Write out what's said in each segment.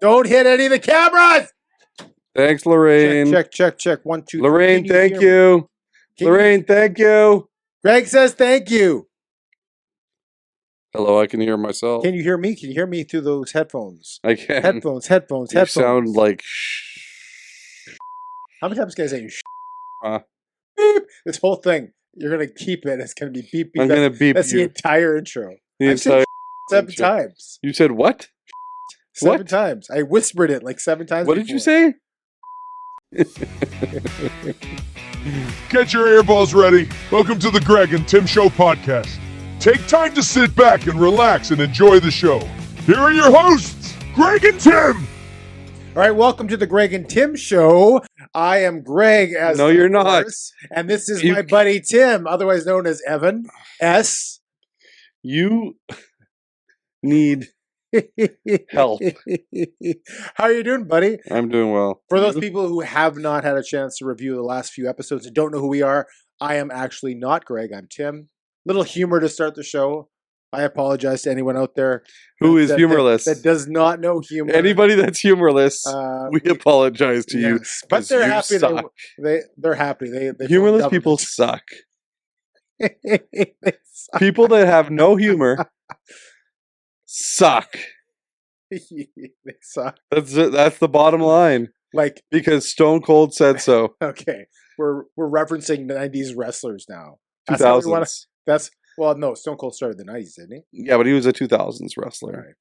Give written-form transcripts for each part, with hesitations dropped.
Don't hit any of the cameras. Thanks, Lorraine. Check. 1, 2, 3. Lorraine, thank you. Lorraine, thank you. Greg says thank you. Hello, I can hear myself. Can you hear me? Can you hear me through those headphones? I can. Headphones. You sound like How many times can I say beep? This whole thing. You're going to keep it. It's going to be beep, beep. I'm going to beep That's you. the entire intro. The entire 7 times. You said what? 7 times. I whispered it like 7 times. What did you say? Get your earballs ready. Welcome to the Greg and Tim Show podcast. Take time to sit back and relax and enjoy the show. Here are your hosts, Greg and Tim. All right, welcome to the Greg and Tim Show. I am Greg, No, you're not. And this is my buddy Tim, otherwise known as Evan S. You need help. How are you doing, buddy? I'm doing well. For those people who have not had a chance to review the last few episodes and don't know who we are, I am actually not Greg. I'm Tim. Little humor to start the show. I apologize to anyone out there who is humorless. That does not know humor. Anybody that's humorless, we apologize to you. But they're happy. They're happy. They humorless people suck. People that have no humor suck. They suck. That's the bottom line. Like, because Stone Cold said so. Okay, we're referencing 90s wrestlers now. 2000s. Well, no, Stone Cold started in the 90s, didn't he? Yeah, but he was a 2000s wrestler. All right,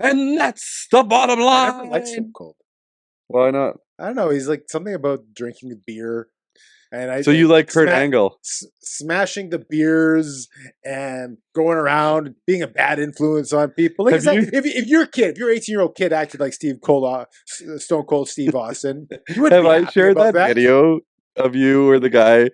fine. And that's the bottom line. I never liked Stone Cold. Why not? I don't know. He's like something about drinking beer. And you like Kurt Angle? Smashing the beers and going around being a bad influence on people. Like, if your 18-year-old kid acted like Stone Cold Steve Austin, you wouldn't have I shared that video of you or the guy?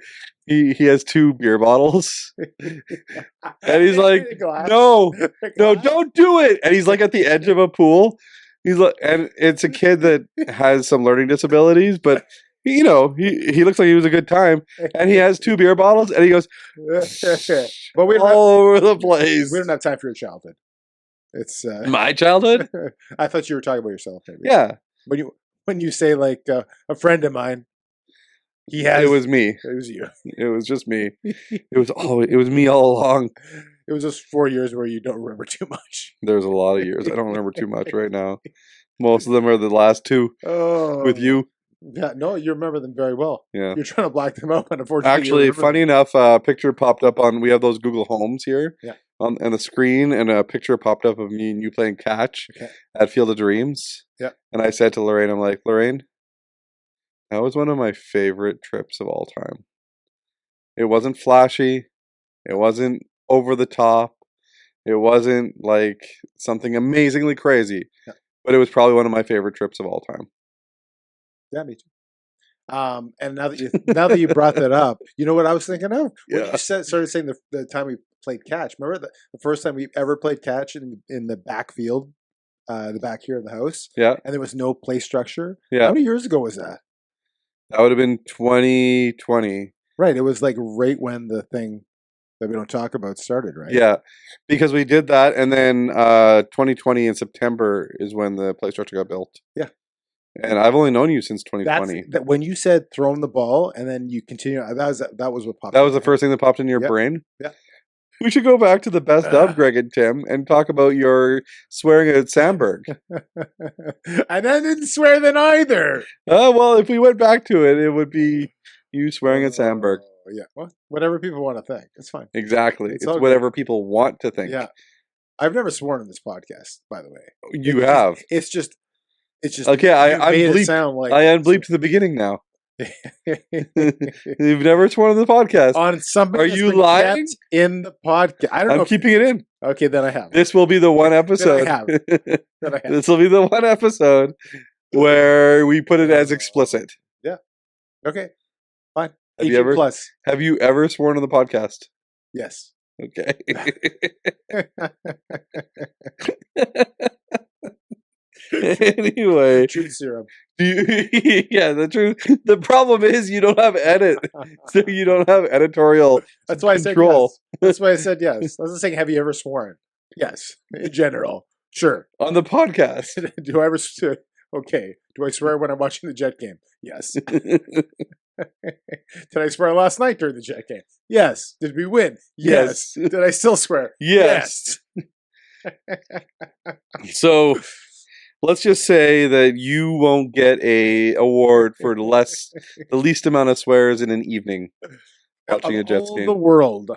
He has 2 beer bottles, and he's like, "No, don't do it!" And he's like at the edge of a pool. He's like, and it's a kid that has some learning disabilities, but he looks like he was a good time, and he has 2 beer bottles, and he goes, but all over the place. We don't have time for your childhood. It's my childhood. I thought you were talking about yourself, maybe. Yeah. When you say like a friend of mine. It was me. It was you. It was just me. It was me all along. It was just 4 years where you don't remember too much. There's a lot of years. I don't remember too much right now. Most of them are the last 2 with you. Yeah, no, you remember them very well. Yeah. You're trying to black them out, but unfortunately. Actually, funny enough, a picture popped up we have those Google Homes here. Yeah. On the screen, and a picture popped up of me and you playing catch at Field of Dreams. Yeah. And I said to Lorraine, I'm like, Lorraine, that was one of my favorite trips of all time. It wasn't flashy. It wasn't over the top. It wasn't like something amazingly crazy. Yeah. But it was probably one of my favorite trips of all time. Yeah, me too. And now that you brought that up, you know what I was thinking of? When you started saying the time we played catch. Remember the first time we ever played catch in the backfield, the back here in the house? Yeah. And there was no play structure? Yeah. How many years ago was that? That would have been 2020. Right. It was like right when the thing that we don't talk about started, right? Yeah. Because we did that, and then 2020 in September is when the play structure got built. Yeah. And I've only known you since 2020. That when you said throwing the ball and then you continue, that was what popped. That was the first thing that popped into your brain? Yeah. We should go back to the best of Greg and Tim and talk about your swearing at Sandberg. And I didn't swear then either. Oh, well, if we went back to it, it would be you swearing at Sandberg. Yeah. Well, whatever people want to think. It's fine. Exactly. It's whatever people want to think. Yeah. I've never sworn in this podcast, by the way. You have. It's just okay. I unbleeped the beginning now. You've never sworn on the podcast. On something. Are you lying? In the podcast. I don't know. I'm keeping it in. Okay, then I have. This will be the one episode. Then I have. This will be the one episode where we put it as explicit. Yeah. Okay. Fine. Have you ever sworn on the podcast? Yes. Okay. Anyway, truth serum. The truth. The problem is you don't have edit, so you don't have editorial. That's why control. I said yes. That's why I said yes. I wasn't saying have you ever sworn. Yes, in general. Sure. On the podcast. Do I ever? Okay. Do I swear when I'm watching the Jet game? Yes. Did I swear last night during the Jet game? Yes. Did we win? Yes. Did I still swear? Yes. So let's just say that you won't get a award for the least amount of swears in an evening watching a Jets game. The world,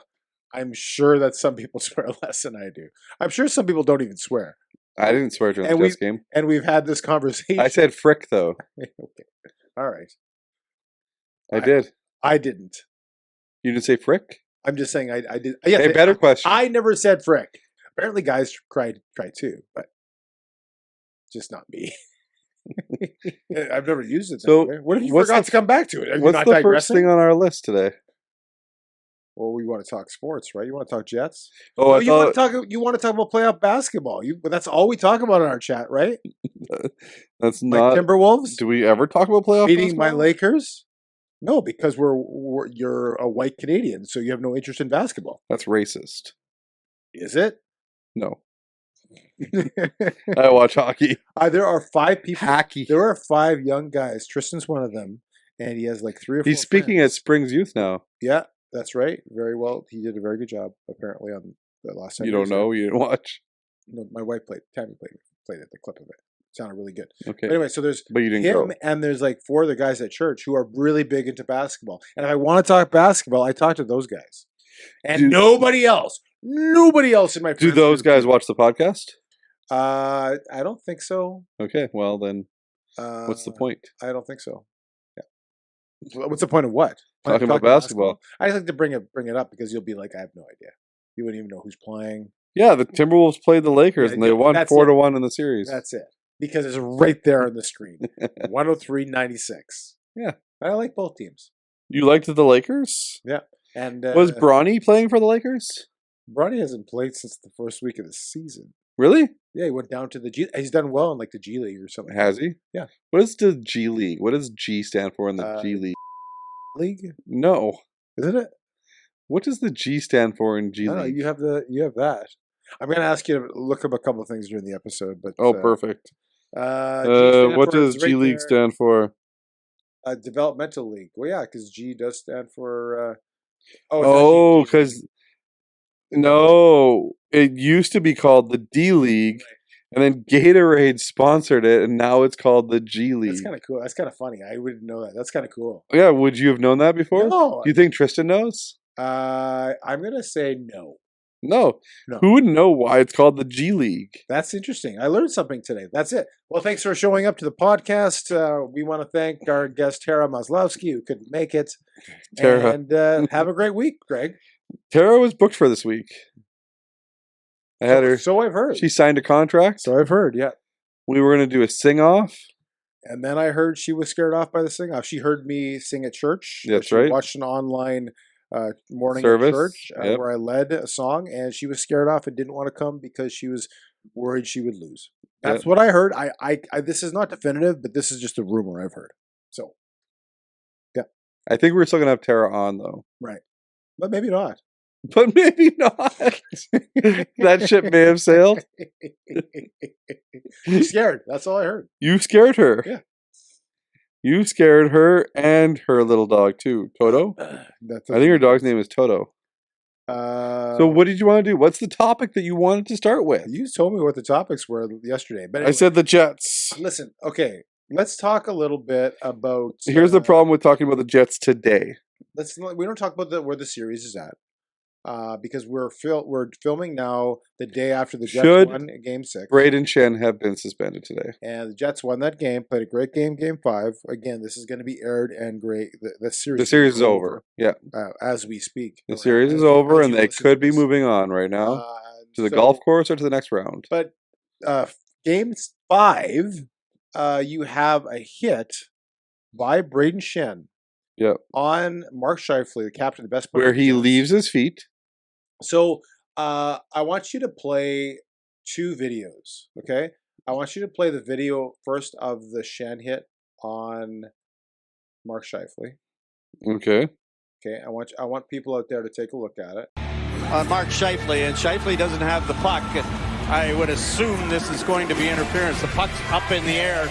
I'm sure that some people swear less than I do. I'm sure some people don't even swear. I didn't swear during the Jets game. And we've had this conversation. I said frick, though. Okay. All right. I did. I didn't. You didn't say frick? I'm just saying I did. Yeah, a better question. I never said frick. Apparently guys try too, but just not me. I've never used it. So what if you forgot to come back to it? What's the first thing on our list today? Well, we want to talk sports, right? You want to talk Jets? Oh, you want to talk about playoff basketball. That's all we talk about in our chat, right? That's not Timberwolves. Do we ever talk about playoff beating basketball? my Lakers? No, because you're a white Canadian, so you have no interest in basketball. That's racist. Is it? No. I watch hockey. There are 5 people. Hockey. There are 5 young guys. Tristan's one of them, and he has like 3 or 4. He's speaking at Springs Youth now. Yeah, that's right. Very well. He did a very good job, apparently, on the last time. You don't know? You didn't watch? No, my wife Tammy played it, the clip of it. It sounded really good. Okay. But anyway, so there's but you didn't him, go. and there's like 4 other guys at church who are really big into basketball. And if I want to talk basketball, I talk to those guys. And nobody else in my friends. Do those guys watch the podcast? I don't think so. Okay, well then, what's the point? I don't think so. Yeah. What's the point of what? Talking about basketball. I just like to bring it up because you'll be like, I have no idea. You wouldn't even know who's playing. Yeah, the Timberwolves played the Lakers and they won 4-1 in the series. That's it. Because it's right there on the screen. 103-96. Yeah. I like both teams. You liked the Lakers? Yeah. And was Bronny playing for the Lakers? Bronny hasn't played since the first week of the season. Really? Yeah, he went down to the G. He's done well in like the G League or something. Has he? Yeah. What is the G League? What does G stand for in the G League? League? No. Isn't it? What does the G stand for in G League? No, you have that. I'm going to ask you to look up a couple of things during the episode, but perfect. what does G League stand for? Developmental League. Well, yeah, because G does stand for. Because no, it used to be called the D League, and then Gatorade sponsored it, and now it's called the G League. That's kind of cool. That's kind of funny. I wouldn't know that. That's kind of cool. Yeah, would you have known that before? No. Do you think Tristan knows? I'm gonna say no. No. Who would know why it's called the G League? That's interesting. I learned something today. That's it. Well, thanks for showing up to the podcast. We want to thank our guest, Tara Maslowski, who couldn't make it. Tara. And have a great week, Greg. Tara was booked for this week. I had her. So I've heard. She signed a contract. So I've heard, yeah. We were going to do a sing-off. And then I heard she was scared off by the sing-off. She heard me sing at church. That's right. She watched an online morning service at church where I led a song, and she was scared off and didn't want to come because she was worried she would lose. That's what I heard. I this is not definitive, but this is just a rumor I've heard. So, yeah. I think we're still going to have Tara on, though. Right. But maybe not. But maybe not. That ship may have sailed. She's scared. That's all I heard. You scared her. Yeah. You scared her and her little dog, too. Toto? I think her dog's name is Toto. So what did you want to do? What's the topic that you wanted to start with? You told me what the topics were yesterday. But anyway, I said the Jets. Listen, okay. Let's talk a little bit about... Here's the problem with talking about the Jets today. We don't talk about where the series is at. Because we're filming now the day after the Jets won Game 6. Braden Shen have been suspended today. And the Jets won that game, played a great game, Game 5. Again, this is going to be aired and great. The series is over. Yeah. As we speak. The series is over, and they could be moving on right now to the golf course or to the next round. But Game 5, you have a hit by Braden Shen. Yep. On Mark Scheifele, the captain, the best player. Where he leaves his feet. So I want you to play 2 videos, okay? I want you to play the video first of the Shen hit on Mark Scheifele. Okay. Okay, I want people out there to take a look at it. On Mark Scheifele, and Scheifele doesn't have the puck. I would assume this is going to be interference. The puck's up in the air,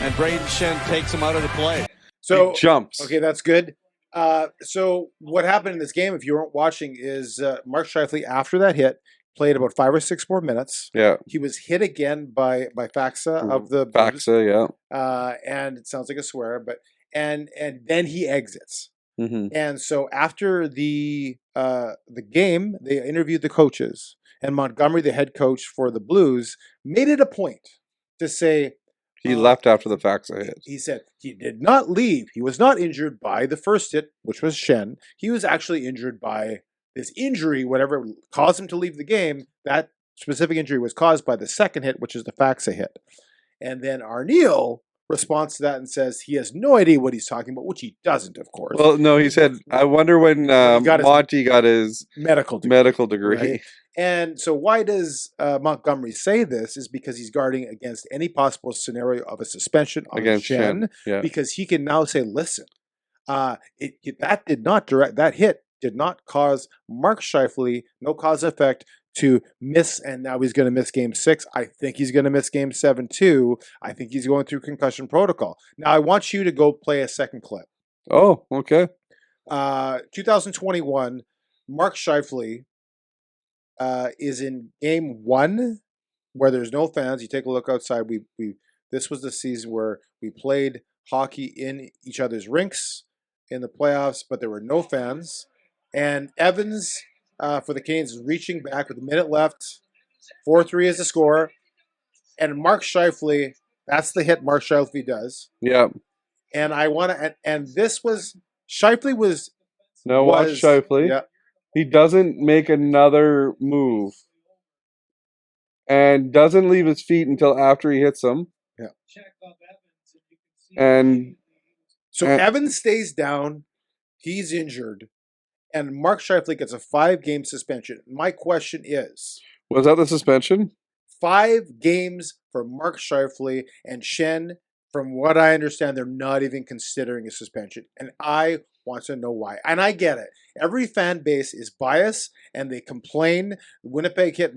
and Braden Schenn takes him out of the play. So he jumps. Okay, that's good. So what happened in this game, if you weren't watching, is Mark Scheifele, after that hit, played about 5 or 6 more minutes. Yeah. He was hit again by Faxa of the Blues. Faxa, yeah. And it sounds like a swear, but and then he exits. Mm-hmm. And so after the game, they interviewed the coaches, and Montgomery, the head coach for the Blues, made it a point to say he left after the Faxa hit. He said he did not leave. He was not injured by the first hit, which was Schenn. He was actually injured by this injury, whatever caused him to leave the game. That specific injury was caused by the second hit, which is the Faxa hit. And then Arniel responds to that and says he has no idea what he's talking about, which he doesn't, of course. Well, no, he said, I wonder when Monty got his medical degree. Right? And so why does Montgomery say this is because he's guarding against any possible scenario of a suspension on Against Schenn, yeah. because he can now say, listen, that hit did not cause Mark Scheifele, no cause and effect, to miss, and now he's going to miss Game 6. I think he's going to miss Game 7 too. I think he's going through concussion protocol. Now, I want you to go play a second clip. Oh, okay. 2021, Mark Scheifele is in Game 1, where there's no fans. You take a look outside. This was the season where we played hockey in each other's rinks in the playoffs, but there were no fans. And Evans, for the Canes, is reaching back with a minute left. 4-3 is the score. And Mark Scheifele, that's the hit Mark Scheifele does. Yeah. And I want to, and this was, Scheifele was. No, watch Scheifele. Yeah. He doesn't make another move. And doesn't leave his feet until after he hits them. Yeah. And so Evans stays down. He's injured. And Mark Scheifele gets a 5-game suspension. My question is, was that the suspension? 5 games for Mark Scheifele, and Schenn, from what I understand, they're not even considering a suspension. And I want to know why. And I get it. Every fan base is biased, and they complain. Winnipeg hit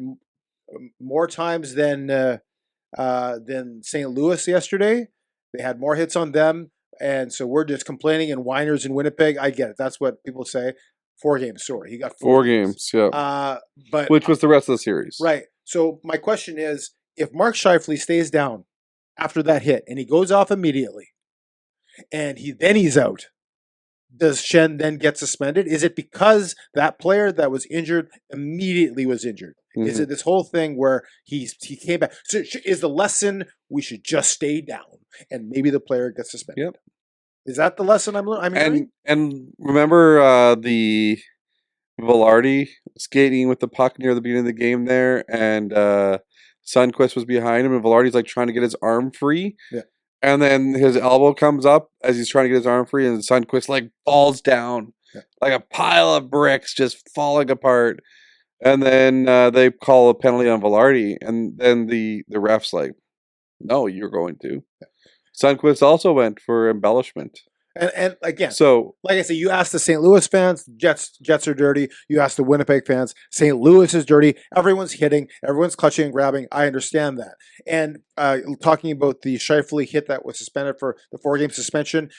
more times than St. Louis yesterday. They had more hits on them. And so we're just complaining and whiners in Winnipeg. I get it. That's what people say. 4 games, sorry. He got 4 games, yeah. But which was the rest of the series. Right. So my question is, if Mark Scheifele stays down after that hit and he goes off immediately and he's out, does Schenn then get suspended? Is it because that player that was injured immediately was injured? Mm-hmm. Is it this whole thing where he came back? So is the lesson we should just stay down and maybe the player gets suspended? Yep. Is that the lesson I'm hearing? And remember the Velarde skating with the puck near the beginning of the game there, and Sundqvist was behind him, and Velarde's like trying to get his arm free. Yeah. And then his elbow comes up as he's trying to get his arm free, and Sundqvist like falls down like a pile of bricks just falling apart. And then they call a penalty on Velarde, and then the ref's like, no, you're going to. Yeah. Sundqvist also went for embellishment. And again, so like I said, you ask the St. Louis fans, Jets are dirty. You ask the Winnipeg fans, St. Louis is dirty. Everyone's hitting, everyone's clutching and grabbing. I understand that. And talking about the Scheifele hit that was suspended for the 4-game suspension,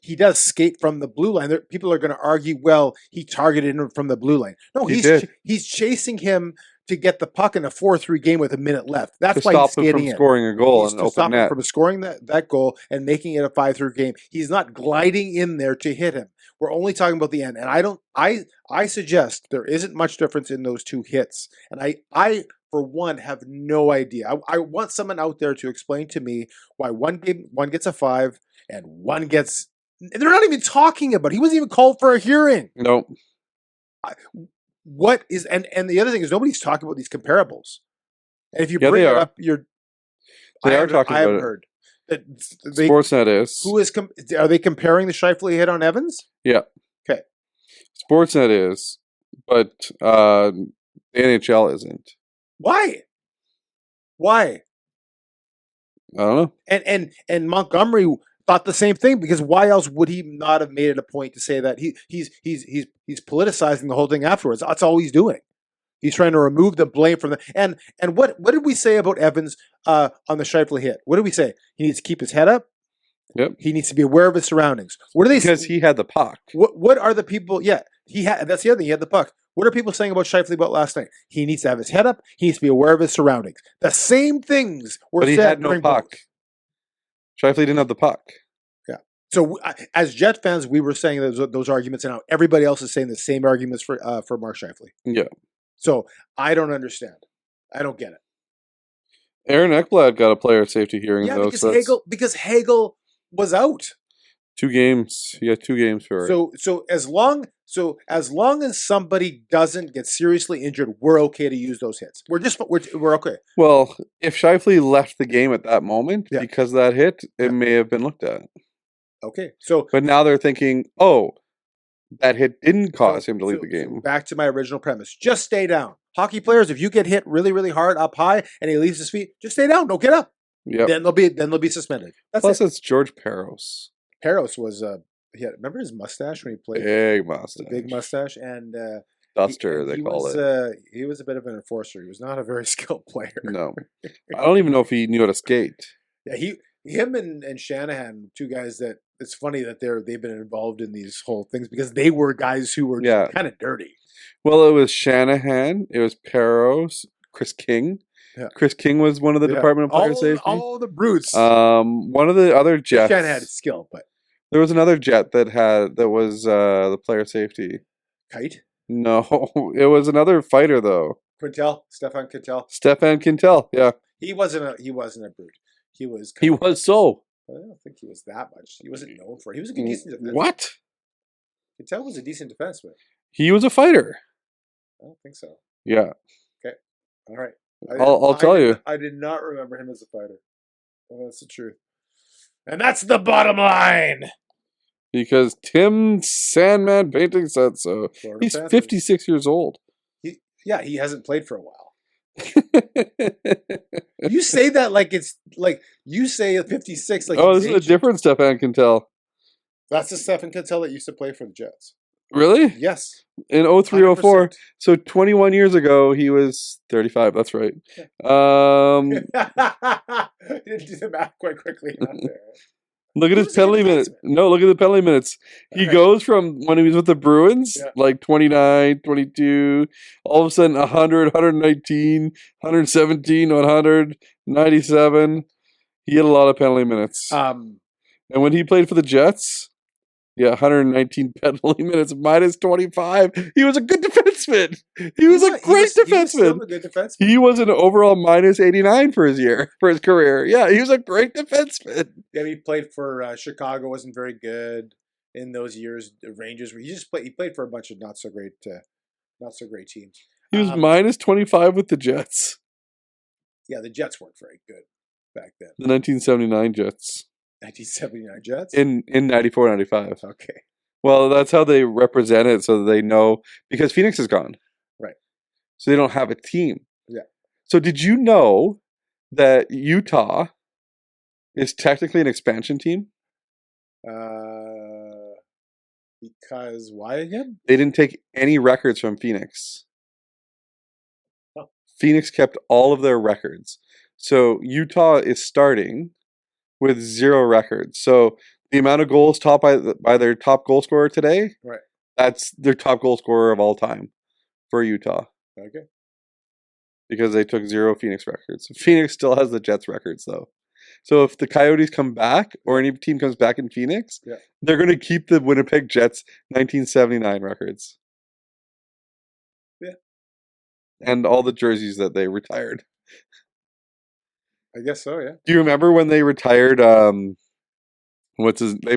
he does skate from the blue line. People are going to argue, well, he targeted him from the blue line. No, he's chasing him to get the puck in a 4-3 game with a minute left. That's why he's skating in. To stop him from scoring a goal and open net. From scoring that goal and making it a 5-3 game. He's not gliding in there to hit him. We're only talking about the end. And I suggest there isn't much difference in those 2 hits. And I for one, have no idea. I want someone out there to explain to me why one gets a 5 and one gets... They're not even talking about it. He wasn't even called for a hearing. No. What is and the other thing is nobody's talking about these comparables. And if you bring it up, I haven't heard that Sportsnet is. Who is are they comparing the Scheifele hit on Evans? Yeah. Okay. Sportsnet is, but the NHL isn't. Why? I don't know. And Montgomery thought the same thing, because why else would he not have made it a point to say that he's politicizing the whole thing afterwards? That's all he's doing. He's trying to remove the blame from the and what did we say about Evans on the Scheifele hit? What did we say? He needs to keep his head up. Yep. He needs to be aware of his surroundings. What are they? Because he had the puck. What are the people? Yeah, he had. That's the other thing. He had the puck. What are people saying about Scheifele about last night? He needs to have his head up. He needs to be aware of his surroundings. The same things were said. But he had no puck. Scheifele didn't have the puck. Yeah. So as Jet fans, we were saying those arguments, and now everybody else is saying the same arguments for Mark Scheifele. Yeah. So I don't understand. I don't get it. Aaron Ekblad got a player safety hearing though. Because Hagel was out. 2 games. He had 2 games for it. So as long as somebody doesn't get seriously injured, we're okay to use those hits. We're okay. Well, if Scheifele left the game at that moment because of that hit, it may have been looked at. Okay. But now they're thinking, oh, that hit didn't cause him to leave the game. So back to my original premise. Just stay down. Hockey players, if you get hit really, really hard up high and he leaves his feet, just stay down. Don't get up. Yep. Then they'll be suspended. Plus, it's George Peros. Peros was remember his mustache when he played? Big mustache and duster. They call it. He was a bit of an enforcer. He was not a very skilled player. No, I don't even know if he knew how to skate. Yeah, him and Shanahan, 2 guys that it's funny that they've been involved in these whole things because they were guys who were kind of dirty. Well, it was Shanahan, it was Peros, Chris King. Yeah. Chris King was one of the Department of Player Safety. All the brutes. One of the other Jets. Shanahan had skill, but there was another Jet that was the player safety. Kite? No, it was another fighter though. Stefan Quintel. Yeah. He wasn't a brute. He was. So. I don't think he was that much. He wasn't known for it. He was a good, decent defenseman. What? Quintel was a decent defenseman. He was a fighter. I don't think so. Yeah. Okay. All right. I'll tell you. I did not remember him as a fighter. Well, that's the truth. And that's the bottom line. Because Tim Sandman Painting said so. He's 56 years old. He hasn't played for a while. You say that like it's like you say 56. Like this is a different Stefan Quintel. That's the Stefan Quintel that used to play for the Jets. Really? Yes. In 03-04. So 21 years ago, he was 35. That's right. Didn't do the math quite quickly. Not there. Look at his penalty minutes. No, look at the penalty minutes. He goes from when he was with the Bruins, like 29, 22, all of a sudden 100, 119, 117, 100, 97. He had a lot of penalty minutes. And when he played for the Jets, 119 penalty minutes minus 25. He was a good defenseman. He was a great defenseman. He was still a good defenseman. He was an overall minus 89 for his career. Yeah, he was a great defenseman. Yeah, he played for Chicago. Wasn't very good in those years. The Rangers. He played for a bunch of not so great teams. He was minus 25 with the Jets. Yeah, the Jets weren't very good back then. The 1979 Jets. 1979 Jets? In 94, 95. Okay. Well, that's how they represent it so they know. Because Phoenix is gone. Right. So they don't have a team. Yeah. So did you know that Utah is technically an expansion team? Because why again? They didn't take any records from Phoenix. Oh. Phoenix kept all of their records. So Utah is starting with 0 records. So the amount of goals topped by their top goal scorer today, right? That's their top goal scorer of all time for Utah. Okay. Because they took 0 Phoenix records. Phoenix still has the Jets records though. So if the Coyotes come back or any team comes back in Phoenix, they're going to keep the Winnipeg Jets 1979 records. Yeah. And all the jerseys that they retired. I guess so, yeah. Do you remember when they retired? They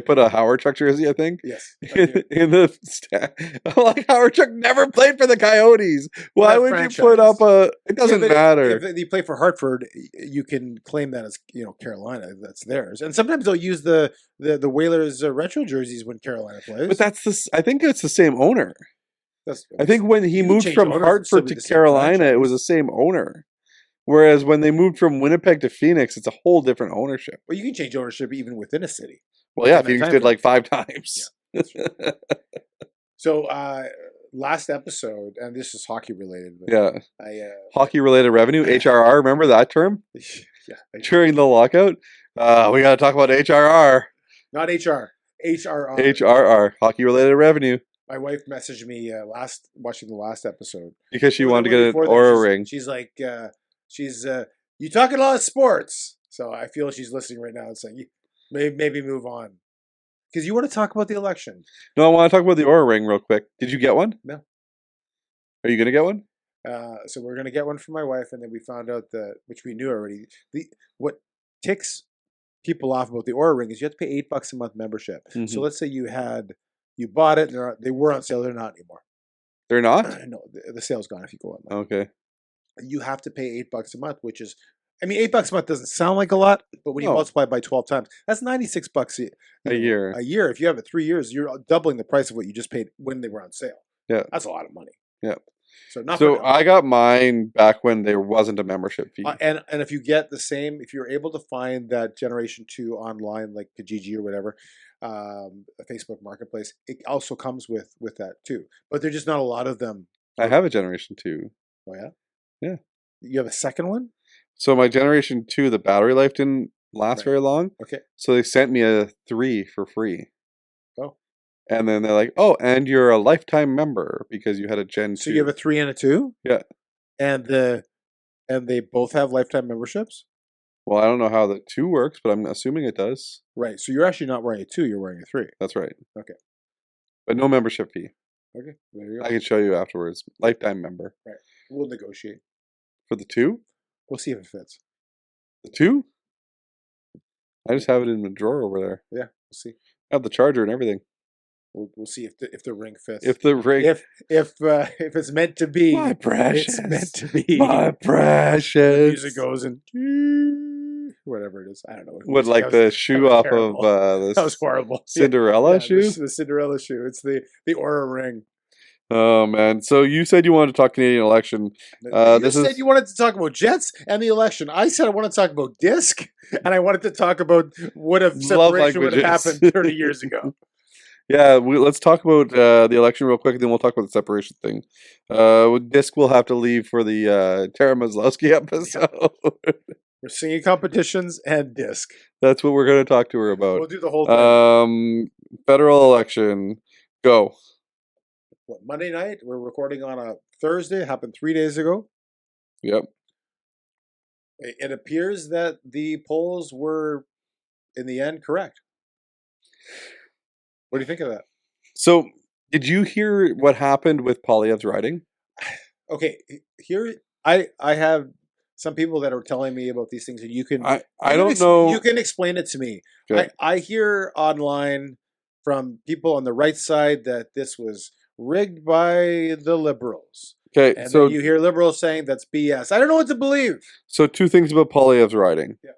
put a Howard Chuck jersey, I think. Yes. In the like Howard Chuck never played for the Coyotes. Why would you put up a? It doesn't matter. If you play for Hartford, you can claim that as Carolina. That's theirs, and sometimes they'll use the Whalers retro jerseys when Carolina plays. But I think it's the same owner. I think when he moved from Hartford to Carolina, it was the same owner. Whereas when they moved from Winnipeg to Phoenix, it's a whole different ownership. Well, you can change ownership even within a city. Well, yeah, Phoenix did like 5 times. Yeah, so last episode, and this is hockey related. But yeah. Hockey related revenue, HRR. Remember that term? Yeah. During the lockout, we got to talk about HRR. Not HR. HRR. HRR. Hockey related revenue. My wife messaged me watching the last episode because she wanted to get an Aura ring. She's like, you talking a lot of sports, so I feel she's listening right now and saying, maybe move on. Because you want to talk about the election. No, I want to talk about the Aura ring real quick. Did you get one? No. Are you going to get one? So we're going to get one for my wife, and then we found out which we knew already, what ticks people off about the Aura ring is you have to pay $8 a month membership. Mm-hmm. So let's say you bought it, and they were on sale. They're not anymore. They're not? No, the sale's gone if you go online. Okay. You have to pay $8 a month, which is, I mean, $8 a month doesn't sound like a lot, but when you multiply it by 12 times, that's $96 a year. A year. If you have it 3 years, you're doubling the price of what you just paid when they were on sale. Yeah. That's a lot of money. Yeah. So I got mine back when there wasn't a membership fee. And if you get the same, if you're able to find that Generation 2 online, like Kijiji or whatever, a Facebook Marketplace, it also comes with that too. But there's just not a lot of them. I have a Generation 2. Oh, yeah? Yeah. You have a second one? So my Generation 2, the battery life didn't last very long. Okay. So they sent me a 3 for free. Oh. And then they're like, oh, and you're a lifetime member because you had a Gen 2. So you have a 3 and a 2? Yeah. And they both have lifetime memberships? Well, I don't know how the 2 works, but I'm assuming it does. Right. So you're actually not wearing a 2, you're wearing a 3. That's right. Okay. But no membership fee. Okay. There you go. I can show you afterwards. Lifetime member. Right. We'll negotiate. For the 2? We'll see if it fits. The 2? I just have it in the drawer over there. Yeah, we'll see. I have the charger and everything. We'll see if the ring fits. If the ring, if it's meant to be, my precious, it's meant to be. My precious. The music goes and whatever it is. I don't know. What like the shoe off terrible. Of that was horrible. Cinderella shoe. The Cinderella shoe. It's the Aura ring. Oh man! So you said you wanted to talk Canadian election. You said you wanted to talk about Jets and the election. I said I want to talk about disc, and I wanted to talk about what if separation would have happened 30 years ago. Yeah, let's talk about the election real quick, and then we'll talk about the separation thing. Disc will have to leave for the Tara Maslowski episode. We're singing competitions and disc. That's what we're going to talk to her about. We'll do the whole thing. Federal election. Go. What, Monday night? We're recording on a Thursday. It happened 3 days ago. Yep. It appears that the polls were, in the end, correct. What do you think of that? So, did you hear what happened with Poilievre's riding? Okay, here I have some people that are telling me about these things, and you can. I don't know. You can explain it to me. Okay. I hear online from people on the right side that this was rigged by the Liberals. Okay, and so then you hear Liberals saying that's BS. I don't know what to believe. So 2 things about Poilievre's riding. Yeah.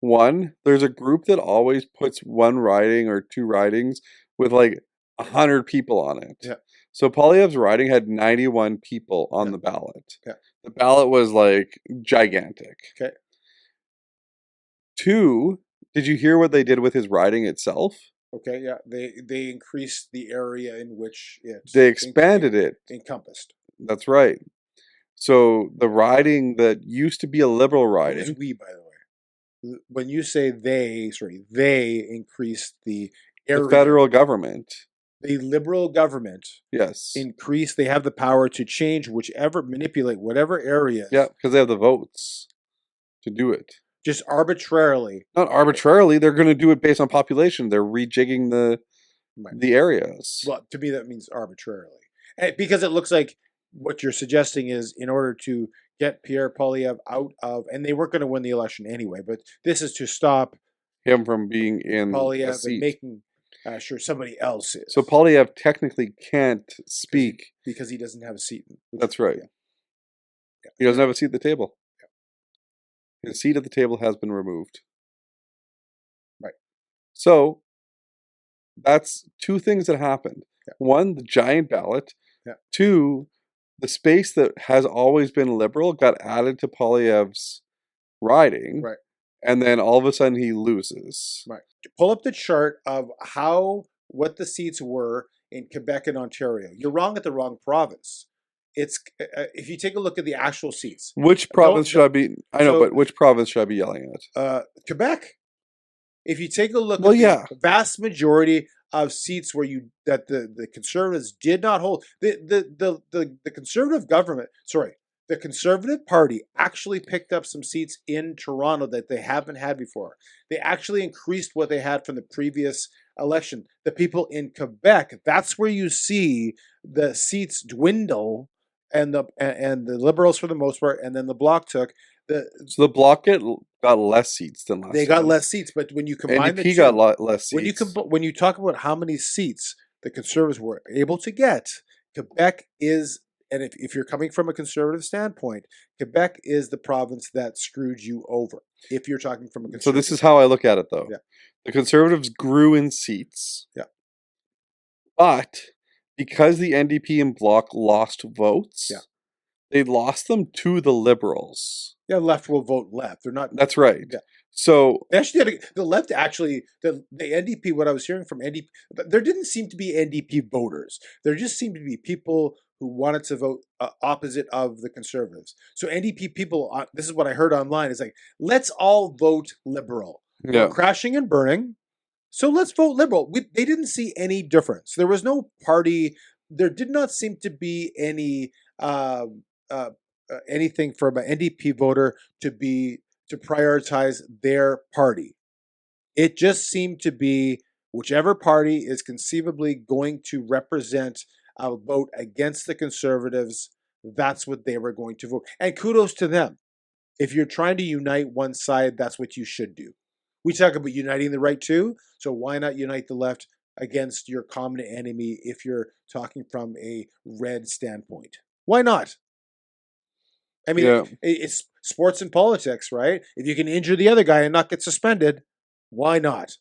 One, there's a group that always puts 1 riding or 2 ridings with like 100 people on it. Yeah. So Poilievre's riding had 91 people on the ballot. Yeah. The ballot was like gigantic. Okay. 2, did you hear what they did with his riding itself? Okay, yeah, they increased the area in which they expanded it. Encompassed. That's right. So the riding that used to be a Liberal riding. Who's we, by the way? When you say they increased the area. The federal government. The Liberal government. Yes. Increased. They have the power to change manipulate whatever areas. Yeah, because they have the votes to do it. Just arbitrarily. Not arbitrarily. They're going to do it based on population. They're rejigging the areas. Well, to me, that means arbitrarily. Because it looks like what you're suggesting is in order to get Pierre Poilievre out of, and they weren't going to win the election anyway, but this is to stop him from being in Poilievre a seat. and making sure somebody else is. So Poilievre technically can't speak. Because he doesn't have a seat. That's right. Yeah. He doesn't have a seat at the table. His seat at the table has been removed. Right. So that's 2 things that happened. Yeah. 1, the giant ballot. Yeah. 2, the space that has always been Liberal got added to Poilievre's riding. Right. And then all of a sudden he loses. Right. Pull up the chart of what the seats were in Quebec and Ontario. You're wrong at the wrong province. It's if you take a look at the actual seats. Which province should I be? I know, but which province should I be yelling at? Quebec. If you take a look at the vast majority of seats where the Conservatives did not hold, the Conservative government, the Conservative Party actually picked up some seats in Toronto that they haven't had before. They actually increased what they had from the previous election. The people in Quebec, that's where you see the seats dwindle, and the Liberals for the most part, and then the Bloc took. So the Bloc got less seats than last. They got less seats, but when you combine NDP got less seats. When you talk about how many seats the Conservatives were able to get, Quebec is, and if you're coming from a Conservative standpoint, Quebec is the province that screwed you over. If you're talking from a Conservative. So this is how I look at it, though. Yeah. The Conservatives grew in seats. Yeah. But because the NDP and Bloc lost votes, yeah, they lost them to the Liberals. Yeah, left will vote left. They're not. That's right. Yeah. So actually, the left actually, the NDP. What I was hearing from NDP, there didn't seem to be NDP voters. There just seemed to be people who wanted to vote opposite of the Conservatives. So NDP people, this is what I heard online, is like, let's all vote Liberal. Yeah. We're crashing and burning, so let's vote Liberal. They didn't see any difference. There was no party. There did not seem to be any anything from an NDP voter to prioritize their party. It just seemed to be whichever party is conceivably going to represent a vote against the Conservatives, that's what they were going to vote. And kudos to them. If you're trying to unite one side, that's what you should do. We talk about uniting the right too, so why not unite the left against your common enemy if you're talking from a red standpoint? Why not? I mean, it's sports and politics, right? If you can injure the other guy and not get suspended, why not?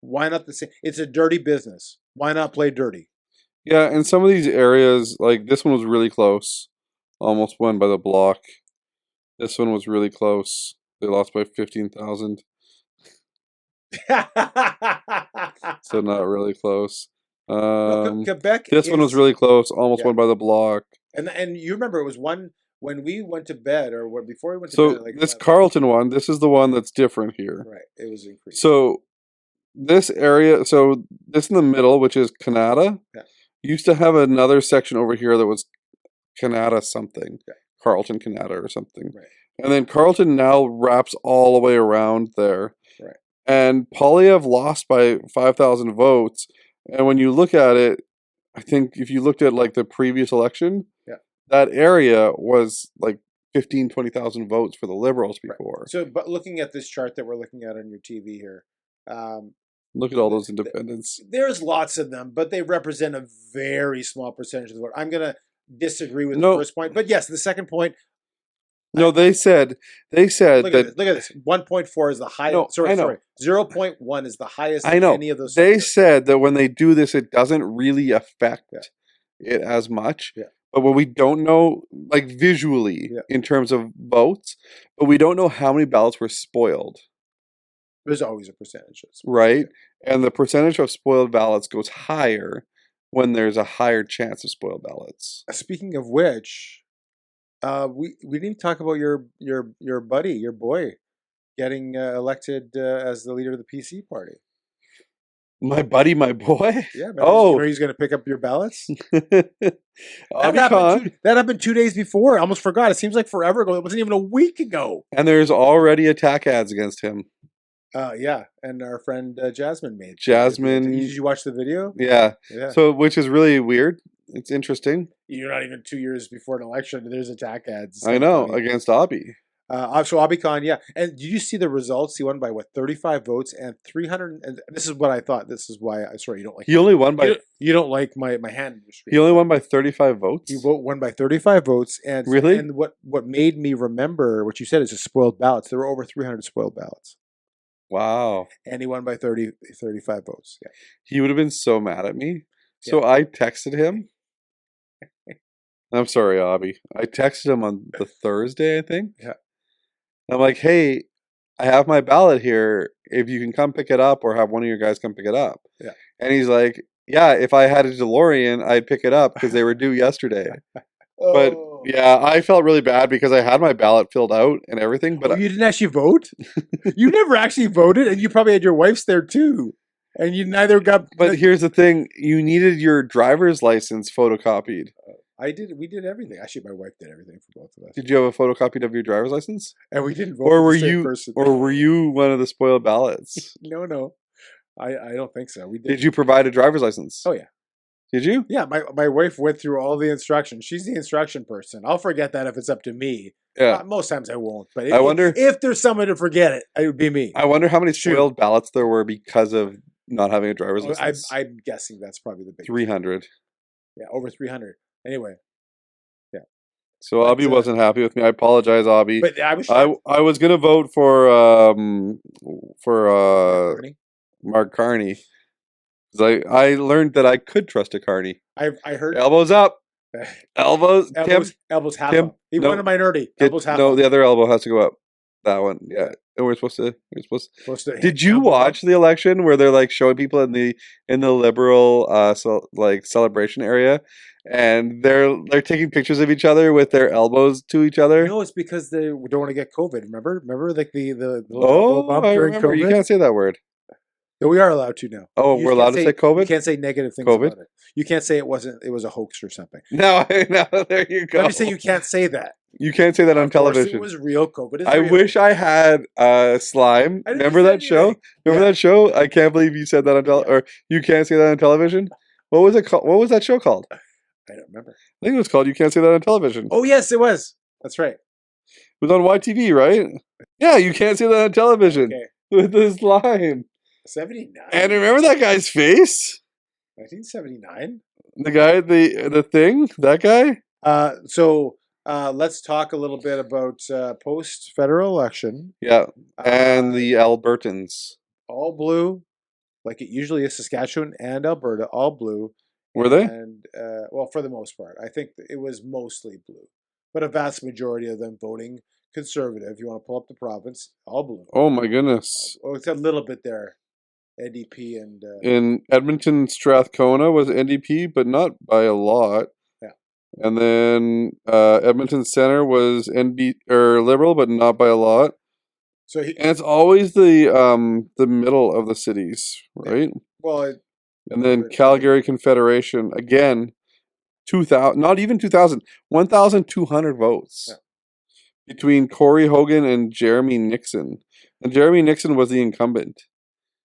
Why not the same? It's a dirty business. Why not play dirty? Yeah, and some of these areas, like this one was really close. Almost won by the Bloc. This one was really close. They lost by 15,000. So not really close. Quebec. This one was really close. Almost won by the Bloc. And you remember it was one when we went to bed, or before we went to bed. So this Carleton one, this is the one that's different here. Right, it was increased. So this area, so this in the middle, which is Canada, used to have another section over here that was Canada something, Carleton Canada or something. Right. And then Carleton now wraps all the way around there. Right. And Poilievre lost by 5,000 votes. And when you look at it, I think if you looked at like the previous election, that area was like 20,000 votes for the Liberals before. Right. So, but looking at this chart that we're looking at on your TV here, look at all those independents. There's lots of them, but they represent a very small percentage of the vote. I'm going to disagree with the first point, but yes, the second point. No, they said look that. Look at this. 1.4 is the highest. No, sorry. 0.1 is the highest. I know. Any of those. They said that when they do this, it doesn't really affect it as much. Yeah. But what we don't know, like visually, in terms of votes, but we don't know how many ballots were spoiled. There's always a percentage. Right? And the percentage of spoiled ballots goes higher when there's a higher chance of spoiled ballots. Speaking of which, we didn't talk about your buddy, your boy, getting elected as the leader of the PC party. My buddy, my boy? Yeah. He's going to pick up your ballots? That happened 2 days before. I almost forgot. It seems like forever ago. It wasn't even a week ago. And there's already attack ads against him. Yeah, and our friend Jasmine made. Jasmine. Did you watch the video? Yeah. So, which is really weird. It's interesting. You're not even 2 years before an election. There's attack ads. I know, against Abi. So Abi Khan, yeah. And did you see the results? He won by 35 votes and 300. And this is what I thought. This is why you don't like. He only won by. You don't like my hand in your screen. He only won by 35 votes. He won by 35 votes, and really. And what made me remember what you said is a spoiled ballots. There were over 300 spoiled ballots. Wow. And he won by 35 votes. Yeah. He would have been so mad at me. So I texted him. I'm sorry, Abi. I texted him on the Thursday, I think. Yeah. I'm like, hey, I have my ballot here. If you can come pick it up or have one of your guys come pick it up. Yeah. And he's like, yeah, if I had a DeLorean, I'd pick it up because they were due yesterday. But yeah, I felt really bad because I had my ballot filled out and everything. But you didn't actually vote? You never actually voted, and you probably had your wife's there too. And you neither got... But here's the thing. You needed your driver's license photocopied. I did. We did everything. Actually, my wife did everything for both of us. Did you have a photocopied of your driver's license? And we didn't vote Or for were the same you person. Or were you one of the spoiled ballots? No. I don't think so. We did. Did you provide a driver's license? Oh, yeah. Did you? Yeah, my wife went through all the instructions. She's the instruction person. I'll forget that if it's up to me. Yeah. Most times I won't. But I wonder if there's someone to forget it, it would be me. I wonder how many spoiled ballots there were because of not having a driver's license. I'm guessing that's probably the biggest. 300. Yeah, over 300. Anyway. Yeah. So Abby wasn't happy with me. I apologize, Abby. But I was I was gonna vote for Mark Carney. I learned that I could trust a Carney. I heard elbows up. Elbows half Tim, up. He won a minority. Elbows half up. The other elbow has to go up. That one. Yeah. And we're supposed to Did you watch the election where they're like showing people in the liberal celebration area, and they're taking pictures of each other with their elbows to each other? No, it's because they don't want to get COVID. Remember like the elbow bump during COVID? You can't say that word. No, we are allowed to now. Oh, we're allowed to say COVID? You can't say negative things about it. You can't say it was a hoax or something. No, there you go. Let me say you can't say that. You can't say that on television. It was real. COVID is I real. wish I had slime. Remember that show? Remember that show? I can't believe you said that on television. Or you can't say that on television. What was it called? What was that show called? I don't remember. I think it was called You Can't Say That on Television. Oh, yes, it was. That's right. It was on YTV, right? Yeah, You Can't Say That on Television. Okay. With the slime. 79. And remember that guy's face? 1979. The guy, the thing, that guy. So let's talk a little bit about post-federal election. Yeah, and the Albertans. All blue, like it usually is. Saskatchewan and Alberta, all blue. Were they? And well, for the most part, I think it was mostly blue, but a vast majority of them voting Conservative. You want to pull up the province, all blue. Oh my goodness! Oh, it's a little bit there. NDP and in Edmonton, Strathcona was NDP, but not by a lot. Yeah, and then Edmonton Center was Liberal, but not by a lot. So and it's always the middle of the cities, right? Yeah. Well, and then Calgary Confederation again, 2,000, not even 2,000, 1,200 votes between Corey Hogan and Jeremy Nixon, and Jeremy Nixon was the incumbent.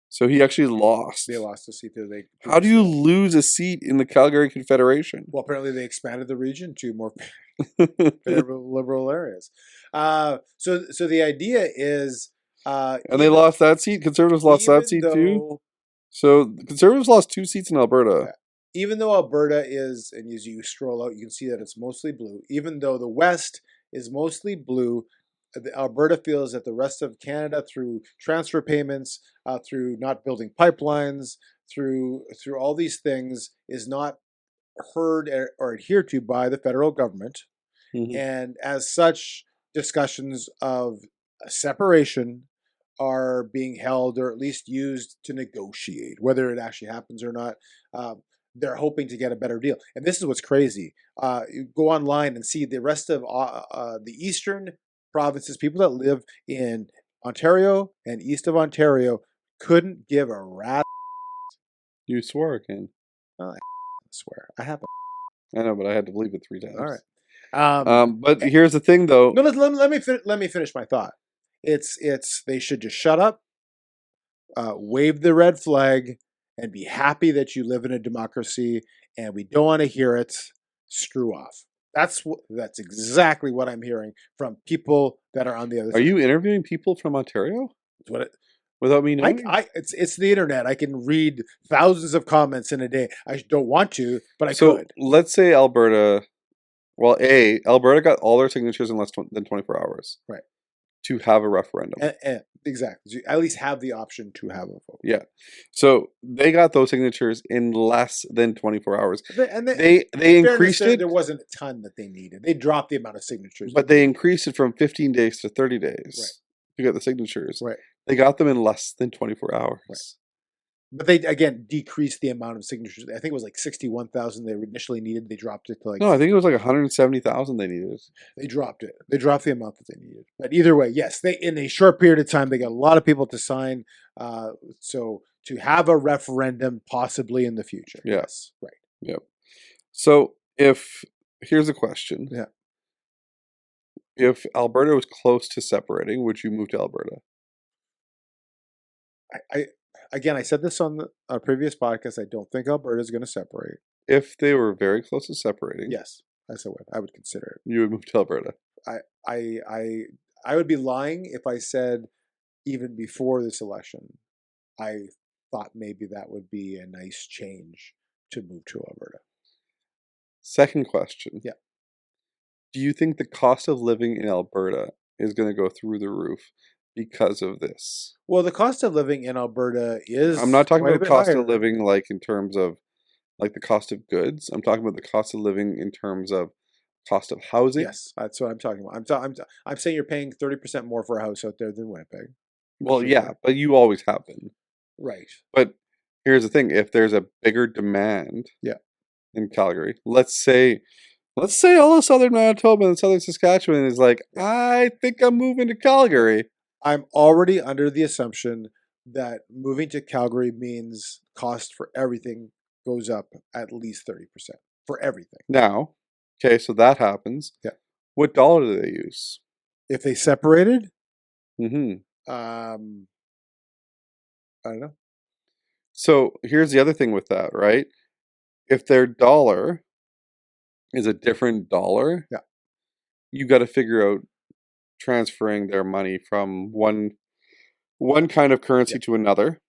So he actually lost. They lost a seat there. How do you lose a seat in the Calgary Confederation? Well, apparently they expanded the region to more liberal areas. So the idea is, and they lost that seat. Conservatives lost that seat too. So the Conservatives lost 2 seats in Alberta. Even though Alberta is, and as you scroll out, you can see that it's mostly blue. Even though the West is mostly blue, Alberta feels that the rest of Canada, through transfer payments, through not building pipelines, through all these things, is not heard or adhered to by the federal government. Mm-hmm. And as such, discussions of separation are being held, or at least used to negotiate. Whether it actually happens or not, they're hoping to get a better deal. And this is what's crazy. You go online and see the rest of the eastern provinces, people that live in Ontario and east of Ontario, couldn't give a rat. You swore again. Oh, I swear. I haven't. I know, but I had to believe it 3 times. All right. But here's the thing, though. No, let me finish my thought. It's they should just shut up, wave the red flag, and be happy that you live in a democracy. And we don't want to hear it. Screw off. That's exactly what I'm hearing from people that are on the other side. Are you interviewing people from Ontario? Without me knowing? It's the internet. I can read thousands of comments in a day. I don't want to, but I could. Let's say Alberta. Well, Alberta got all their signatures in less than 24 hours. Right. To have a referendum. Exactly. So you at least have the option to have a vote. Yeah. So they got those signatures in less than 24 hours. And they increased it. There wasn't a ton that they needed. They dropped the amount of signatures. But they increased it from 15 days to 30 days. Right. To get the signatures. Right. They got them in less than 24 hours. Right. But they, again, decreased the amount of signatures. I think it was like 61,000 they initially needed. They dropped it to like... No, I think it was like 170,000 they needed. They dropped it. They dropped the amount that they needed. But either way, yes, they in a short period of time, they got a lot of people to sign. So to have a referendum possibly in the future. Yeah. Yes, right. Yep. So here's a question. Yeah. If Alberta was close to separating, would you move to Alberta? Again, I said this on a previous podcast. I don't think Alberta is going to separate. If they were very close to separating, yes, I would consider it. You would move to Alberta. I would be lying if I said even before this election, I thought maybe that would be a nice change to move to Alberta. Second question. Yeah. Do you think the cost of living in Alberta is going to go through the roof because of this? Well, the cost of living in Alberta is... I'm not talking about the cost higher. of living like in terms of like the cost of goods. I'm talking about the cost of living in terms of cost of housing. Yes, that's what I'm talking about. I'm saying you're paying 30% more for a house out there than Winnipeg. Well, yeah, but you always have been. Right. But here's the thing. If there's a bigger demand in Calgary, let's say all of southern Manitoba and southern Saskatchewan is like, I think I'm moving to Calgary. I'm already under the assumption that moving to Calgary means cost for everything goes up at least 30% for everything. Now, okay, so that happens. Yeah. What dollar do they use? If they separated? Mm-hmm. I don't know. So here's the other thing with that, right? If their dollar is a different dollar, you got to figure out transferring their money from one kind of currency to another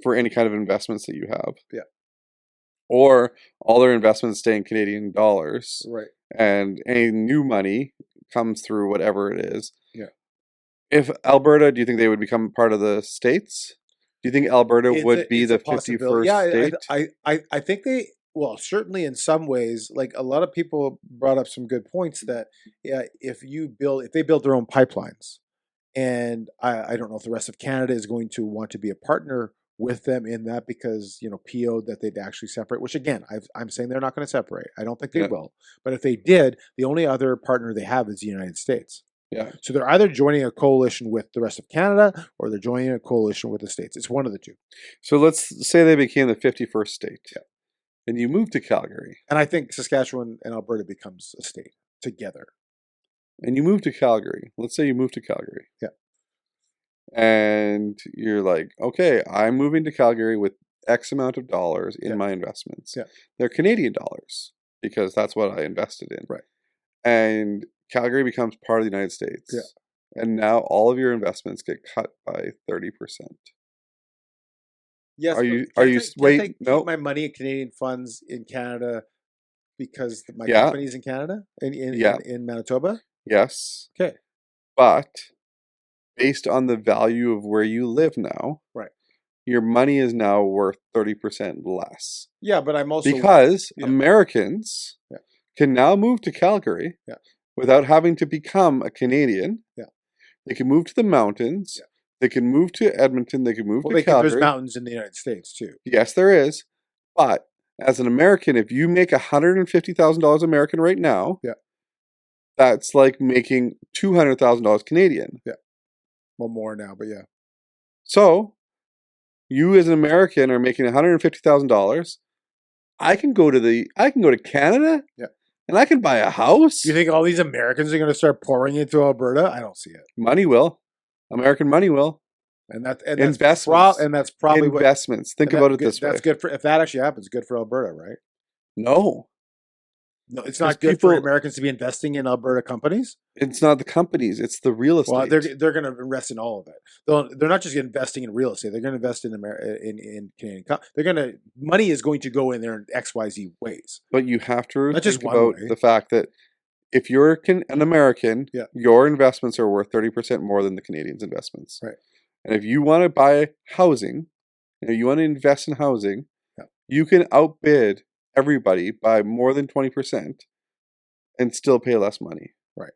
for any kind of investments that you have. Yeah. Or all their investments stay in Canadian dollars. Right. And any new money comes through whatever it is. Yeah. If Alberta, do you think they would become part of the states? Do you think Alberta would be the 51st state? I think they, well, certainly in some ways, like a lot of people brought up some good points that if they build their own pipelines, and I don't know if the rest of Canada is going to want to be a partner with them in that because, PO'd that they'd actually separate, which again, I'm saying they're not going to separate. I don't think they will. But if they did, the only other partner they have is the United States. Yeah. So they're either joining a coalition with the rest of Canada or they're joining a coalition with the states. It's one of the two. So let's say they became the 51st state. Yeah. And you move to Calgary. And I think Saskatchewan and Alberta becomes a state together. And you move to Calgary. Let's say you move to Calgary. Yeah. And you're like, okay, I'm moving to Calgary with X amount of dollars in my investments. Yeah. They're Canadian dollars because that's what I invested in. Right. And Calgary becomes part of the United States. Yeah. And now all of your investments get cut by 30%. Yes. Wait, no. Keep my money in Canadian funds in Canada because my company's in Canada? In Manitoba? Yes. Okay. But based on the value of where you live now, right, your money is now worth 30% less. Yeah, but I'm also... Because Americans can now move to Calgary without having to become a Canadian. Yeah. They can move to the mountains. Yeah. They can move to Edmonton. They can move to Calgary. There's mountains in the United States, too. Yes, there is. But as an American, if you make $150,000 American right now, that's like making $200,000 Canadian. Yeah. Well, more now, but yeah. So, you as an American are making $150,000. I can go to Canada, and I can buy a house. You think all these Americans are going to start pouring into Alberta? I don't see it. Money will, American money will, and that's investments. That's probably investments. Think about it this way. That's good for if that actually happens. Good for Alberta, right? No, it's not good for Americans to be investing in Alberta companies. It's not the companies; it's the real estate. Well, they're going to invest in all of it. They're not just investing in real estate. They're going to invest in Canadian. Money is going to go in there in XYZ ways. But you have to not think about the fact that if you're an American, your investments are worth 30% more than the Canadians' investments. Right. And if you want to buy housing, and you want to invest in housing, you can outbid everybody by more than 20% and still pay less money. Right.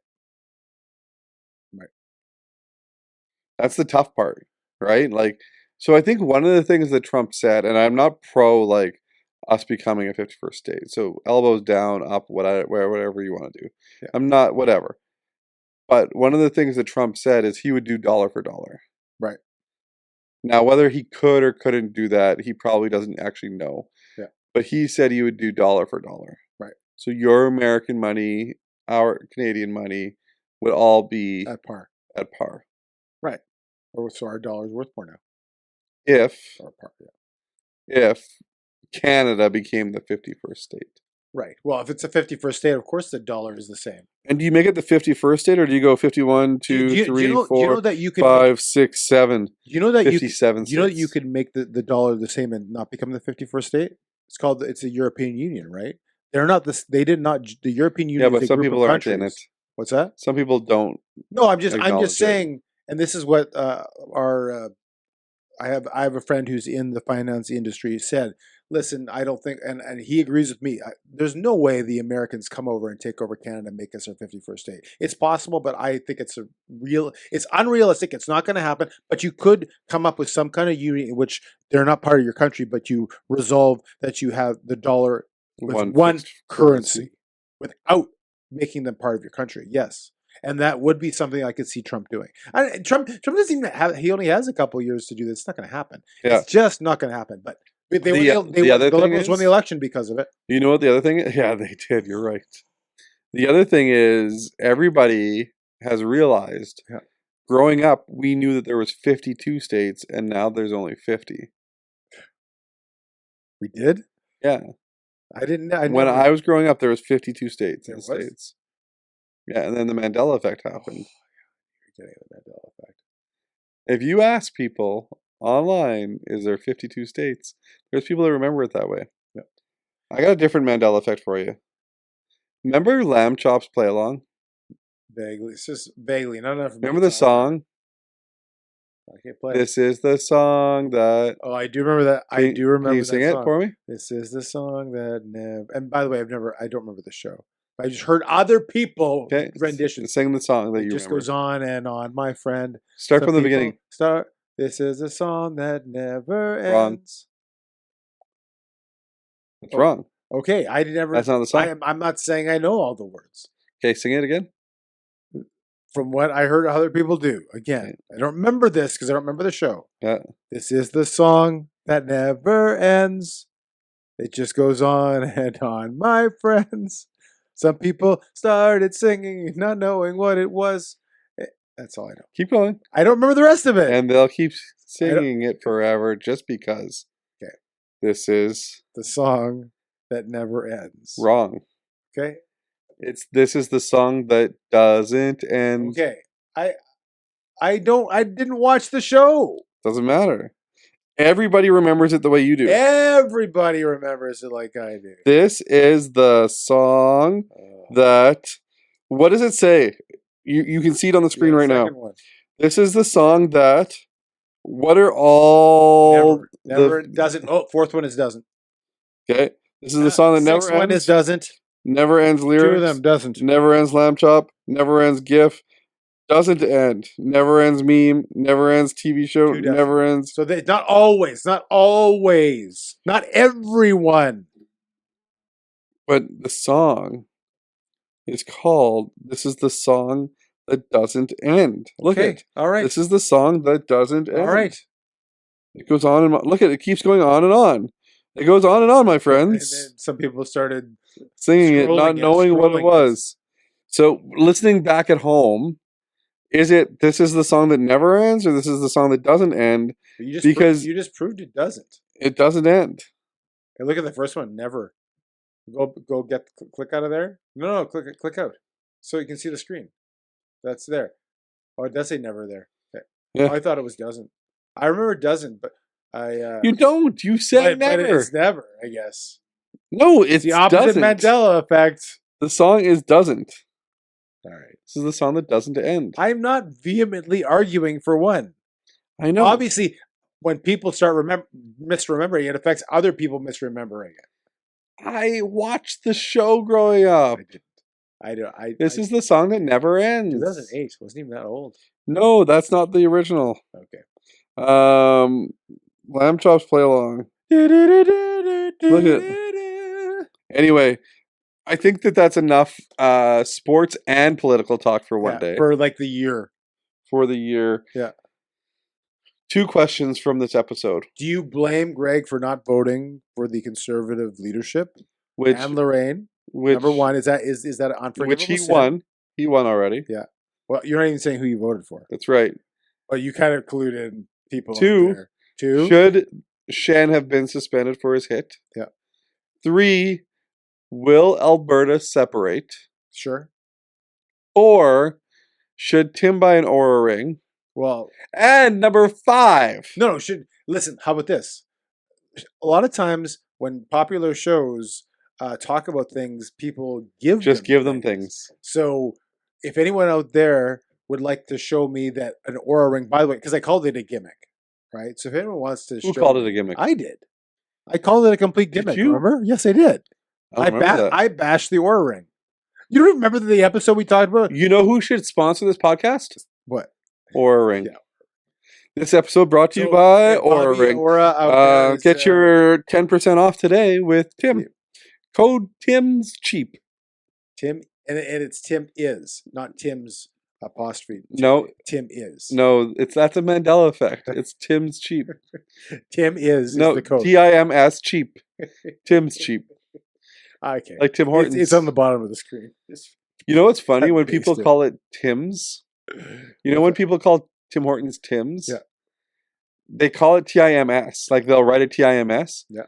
That's the tough part, right? Like So I think one of the things that Trump said, and I'm not pro like us becoming a 51st state. So elbows down, up, whatever you want to do. Yeah. I'm not whatever. But one of the things that Trump said is he would do dollar for dollar. Right. Now, whether he could or couldn't do that, he probably doesn't actually know. Yeah. But he said he would do dollar for dollar. Right. So your American money, our Canadian money, would all be At par. At par. Right. Or so our dollar's worth more now. If Or par, yeah. If Canada became the 51st state. Right. Well, if it's a 51st state, of course the dollar is the same. And do you make it the 51st state, or do you go 51, 2, 3, 4, 5, 6, 7, you know that 57 you know that you could make the dollar the same and not become the 51st state? It's the European Union, right? They're not this. They did not. The European Union. Yeah, but some people aren't in it. What's that? Some people don't. No, I'm just saying, and this is what I have a friend who's in the finance industry said, listen, I don't think, and he agrees with me, there's no way the Americans come over and take over Canada and make us our 51st state. It's possible, but I think it's unrealistic. It's not going to happen, but you could come up with some kind of union in which they're not part of your country, but you resolve that you have the dollar with one currency without making them part of your country. Yes. And that would be something I could see Trump doing. Trump doesn't even have, he only has a couple of years to do this. It's not going to happen. Yeah. It's just not going to happen. But the Liberals won the election because of it. You know what the other thing is? Yeah, they did. You're right. The other thing is everybody has realized growing up, we knew that there was 52 states and now there's only 50. We did? Yeah. I didn't. When I was growing up, there was 52 states in the States. Yeah, and then the Mandela effect happened. You're getting the Mandela effect. If you ask people online, is there 52 states? There's people that remember it that way. Yeah. I got a different Mandela effect for you. Remember Lamb Chops Play Along? Vaguely. It's just vaguely. Not enough. Remember the song? I can't play This is the song that... Oh, I do remember that. I do remember that. Can you sing it for me? This is the song that never... And by the way, I don't remember the show. I just heard other people renditions. Sing the song that you just remember. Goes on and on, my friend. Start from the beginning. This is a song that never Wrong. ends. It's wrong. Okay, I never. That's not the song. I'm not saying I know all the words. Okay, sing it again. From what I heard other people do. Again, I don't remember this because I don't remember the show. Yeah. This is the song that never ends. It just goes on and on, my friends. Some people started singing, not knowing what it was. That's all I know. Keep going. I don't remember the rest of it. And they'll keep singing it forever just because. Okay. This is the song that never ends. Wrong. Okay. This is the song that doesn't end. Okay. I didn't watch the show. Doesn't matter. Everybody remembers it the way you do. Everybody remembers it like I do. This is the song that... What does it say? You can see it on the screen right now. One. This is the song that... What are all... Never doesn't. Oh, fourth one is doesn't. Okay. This is the song that never ends. One is doesn't. Never ends lyrics. Two of them doesn't. Never ends lamb chop. Never ends GIF. Doesn't end. Never ends meme. Never ends TV show. Never ends. So they not always. Not everyone. But the song is called "This is the song that doesn't end." Look at it. All right. This is the song that doesn't end. All right. It goes on and on. Look at it. It keeps going on and on. It goes on and on, my friends. And then some people started singing it, not knowing what it was. So listening back at home. Is it this is the song that never ends, or this is the song that doesn't end? You just proved it doesn't. It doesn't end. Hey, look at the first one. Never. Go click out of there. No, click out, so you can see the screen. That's there. Oh, it does say never there. Okay. Yeah. Oh, I thought it was doesn't. I remember doesn't, but I. You don't. You said never. But it's never. I guess. No, it's the opposite doesn't. Mandela effect. The song is doesn't. All right. This is the song that doesn't end. I'm not vehemently arguing for one. I know. Obviously, when people start misremembering, it affects other people misremembering it. I watched the show growing up. I didn't. This is the song that never ends. 2008 wasn't even that old. No, that's not the original. Okay. Lamb chops play along. Look at it. Anyway, I think that's enough sports and political talk for one day. For like the year. For the year. Yeah. 2 questions from this episode. Do you blame Greg for not voting for the conservative leadership? And Lorraine? Number 1, is that unforgivable? Which he won. He won already. Yeah. Well, you're not even saying who you voted for. That's right. But you kind of included people 2, out there. 2? Should Shan have been suspended for his hit? Yeah. 3, will Alberta separate? Sure. 4, should Tim buy an Oura ring? Well, and number 5. No, listen, how about this? A lot of times when popular shows talk about things, people give them things. So if anyone out there would like to show me that an Oura ring, by the way, because I called it a gimmick, right? So if anyone wants to Who called it a gimmick? I did. I called it a complete gimmick, remember? Yes, I did. I bashed the Oura ring. You don't remember the episode we talked about? You know who should sponsor this podcast? What? Oura ring. Yeah. This episode brought to you by Oura ring. Get your 10% off today with Tim. Code Tim's cheap. Tim, and it's Tim is, not Tim's apostrophe. No. Tim is. No, that's a Mandela effect. It's Tim's cheap. Tim is the code. TIMS cheap. Tim's cheap. Okay. Like Tim Hortons. It's on the bottom of the screen. You know what's funny? When people call it Tim's, you know when people call Tim Hortons Tim's? Yeah. They call it TIMS. Like they'll write a TIMS. Yeah.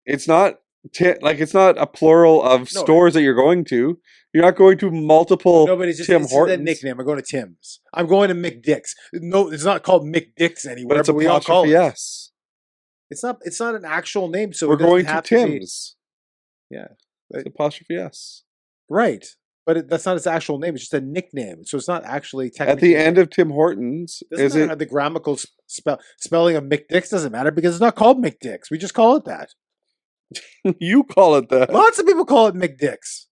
It's not it's not a plural of stores that you're going to. You're not going to multiple Tim Hortons. It's a nickname. I'm going to Tim's. I'm going to McDick's. No, it's not called McDick's anywhere. But it's we all call it. Yes. It's not an actual name. So we're going to Tim's. Yeah. It's apostrophe S. Right. But that's not its actual name. It's just a nickname. So it's not actually technically. At the end of Tim Hortons, doesn't matter. The grammatical spelling of McDick's doesn't matter because it's not called McDick's. We just call it that. You call it that. Lots of people call it McDick's.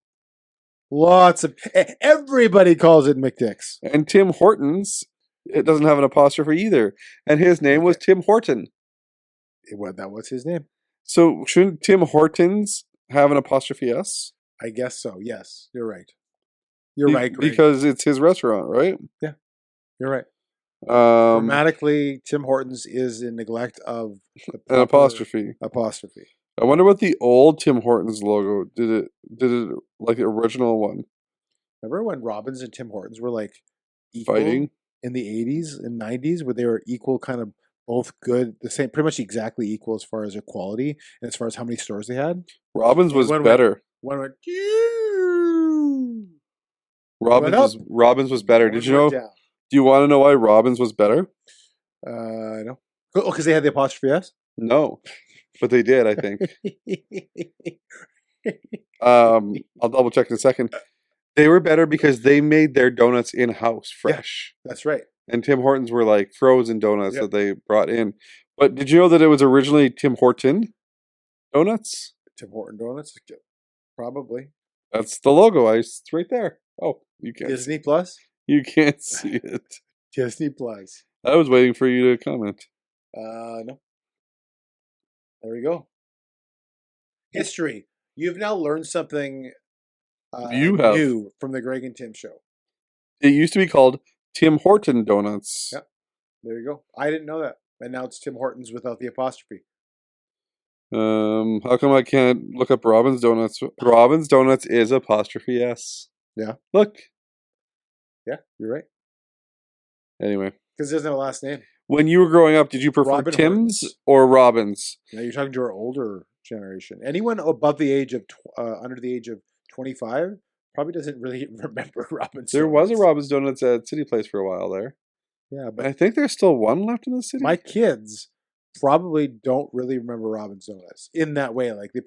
Everybody calls it McDick's. And Tim Hortons, it doesn't have an apostrophe either. And his name was Tim Horton. That was his name. So shouldn't Tim Hortons have an apostrophe S? I guess so. Yes, you're right. You're right, Greg. Because it's his restaurant, right? Yeah, you're right. Grammatically, Tim Hortons is in neglect of an apostrophe. Apostrophe. I wonder what the old Tim Hortons logo did it like the original one. Remember when Robbins and Tim Hortons were like equal fighting in the 80s and 90s, where they were equal, kind of both good, the same, pretty much exactly equal as far as their quality and as far as how many stores they had. Robbins was better. One went. Robbins was better. Did you know? Do you want to know why Robbins was better? No. Oh, because they had the apostrophe S? No, but they did, I think. I'll double check in a second. They were better because they made their donuts in-house, fresh. Yeah, that's right. And Tim Hortons were like frozen donuts that they brought in. But did you know that it was originally Tim Horton donuts? Tim Horton donuts? Probably. That's the logo. It's right there. Oh, you can't. Disney Plus? You can't see it. Disney Plus. I was waiting for you to comment. No. There we go. History. You've now learned something new from the Greg and Tim show. It used to be called Tim Horton Donuts. Yep. There you go. I didn't know that. And now it's Tim Hortons without the apostrophe. How come I can't look up Robbins Donuts? Robbins Donuts is apostrophe S. Yeah. Look. Yeah, you're right. Anyway. Because there's no last name. When you were growing up, did you prefer Tim's or Robbins? Yeah, you're talking to our older generation. Anyone above the age of, under the age of 25 probably doesn't really remember Robbins. There was a Robbins Donuts at City Place for a while there. Yeah, but I think there's still one left in the city. My kids probably don't really remember Robbins Donuts in that way. Like they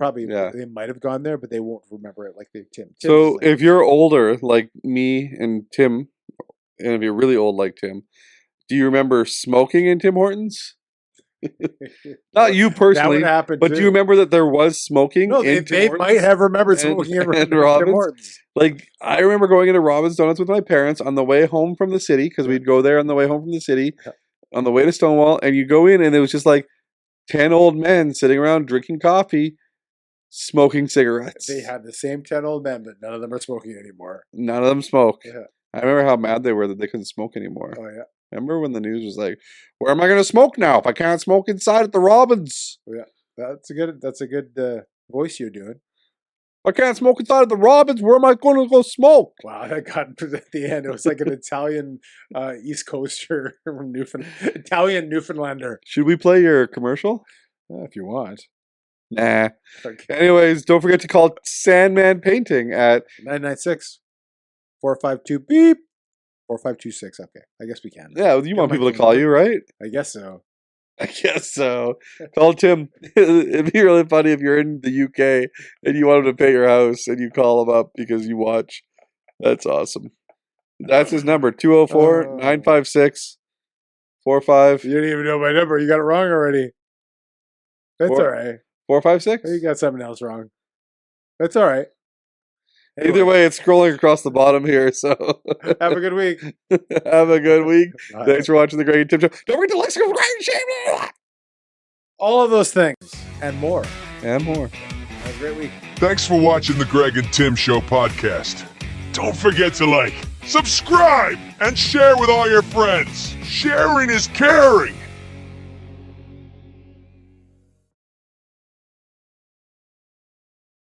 might have gone there, but they won't remember it like they Tim. So like, if you're older like me and Tim, and if you're really old like Tim, do you remember smoking in Tim Hortons? Not you personally, that would happen but do you remember that there was smoking? No, they might have remembered smoking in Robbins. Tim Hortons. Like I remember going into Robbins Donuts with my parents on the way home from the city because we'd go there on the way home from the city. on the way to Stonewall, and you go in, and it was just like 10 old men sitting around drinking coffee, smoking cigarettes. They had the same 10 old men, but none of them are smoking anymore. None of them smoke. Yeah. I remember how mad they were that they couldn't smoke anymore. Oh, yeah. Remember when the news was like, where am I going to smoke now if I can't smoke inside at the Robins? Oh, yeah. That's a good voice you're doing. I can't smoke inside of the Robins. Where am I going to go smoke? Wow, that got at the end. It was like an Italian East Coaster from Italian Newfoundlander. Should we play your commercial? If you want. Nah. Okay. Anyways, don't forget to call Sandman Painting at 996-452 beep 4526. Okay, I guess we can. Yeah, you want people to call you, right? I guess so. I guess so. Call Tim. It'd be really funny if you're in the UK and you want him to pay your house and you call him up because you watch. That's awesome. That's his number, 204-956-45. You didn't even know my number. You got it wrong already. That's all right. 456? You got something else wrong. That's all right. Anyway. Either way, it's scrolling across the bottom here, so... Have a good week. Have a good week. Bye. Thanks for watching The Greg and Tim Show. Don't forget to like, subscribe, and share. All of those things and more. And more. Have a great week. Thanks for watching the Greg and Tim Show podcast. Don't forget to like, subscribe, and share with all your friends. Sharing is caring.